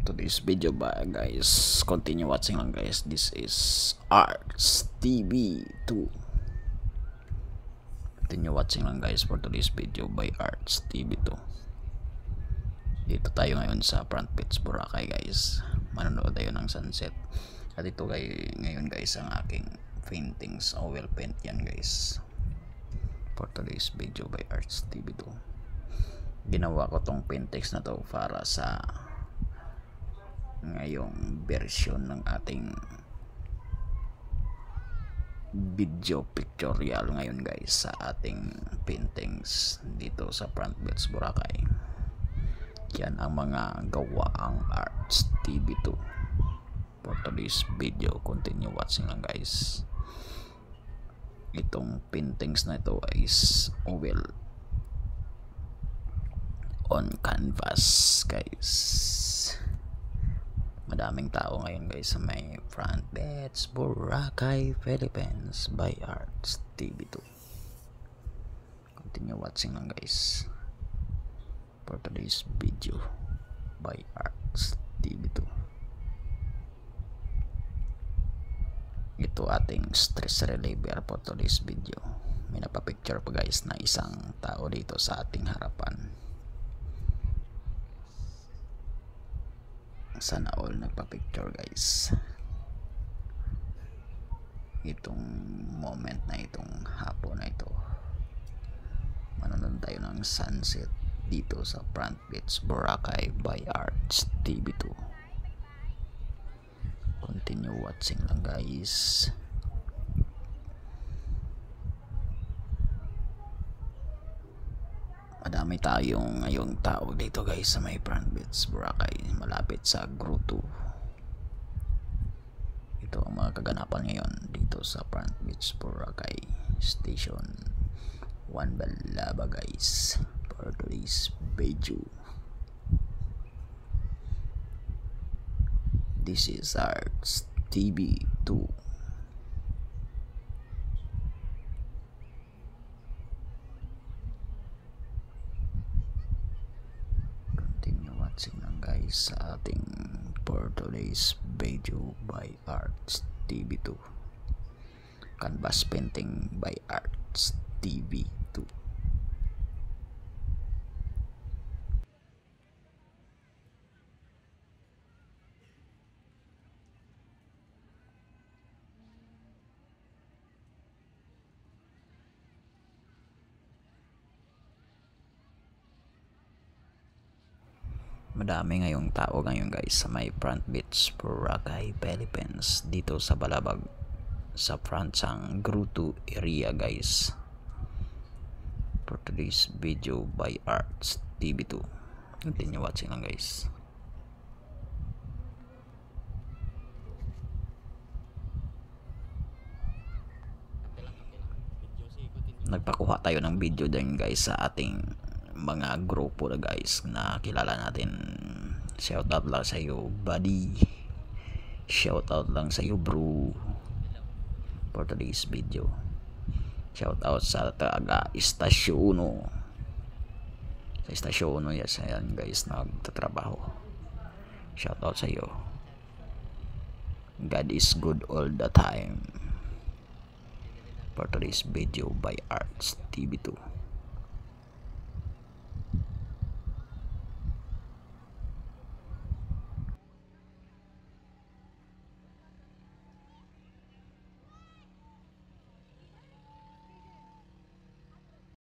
today's video ba guys, continue watching lang guys. This is Arts TV 2. Continue watching lang guys for today's video by Arts TV 2. Dito tayo ngayon sa Front Beach, Boracay guys. Manonood tayo ng sunset. At ito ngayon guys ang aking paintings, oil paint yan guys, for today's video by Arts TV 2. Ginawa ko tong paintings na to para sa ngayong version ng ating video pictorial ngayon guys sa ating paintings dito sa Front Beach, Boracay. Yan ang mga gawaang Arts TV 2 for today's video. Continue watching lang guys. Itong paintings na ito is oil on canvas guys. Madaming tao ngayon guys sa may Front Beach, Boracay, Philippines by Arts TV 2. Continue watching lang guys for today's video by Arts TV 2. Ito ating stress reliever for today's video. May napapicture pa guys na isang tao dito sa ating harapan. Sana all nagpa-picture guys. Itong moment na itong hapon na ito, manonood tayo ng sunset dito sa Front Beach, Boracay by Arts TV 2. Continue watching lang guys. Madami tayong ngayong tao dito guys sa may Front Beach, Boracay, malapit sa Grotto. Ito ang mga kaganapan ngayon dito sa Front Beach, Boracay Station 1 Balaba guys for today's video. This is Arts TV 2. Watching lang guys sa ating for today's video by Arts TV 2. Canvas painting by Arts TV 2. Madami ngayong tao ngayon guys sa may Front Beach, Boracay, Philippines, dito sa Balabag sa Fransang Grotto area guys for today's video by Arts TV 2. Continue watching lang guys. Nagpakuha tayo ng video din guys sa ating mga grupo na guys na kilala natin. Shout out lang sa iyo buddy, shout out lang sa iyo bro for today's video. Shout out sa taga Istasyono, sa Istasyono yes, ayan guys nagtatrabaho. Shout out sa iyo. God is good all the time for today's video by Arts TV 2.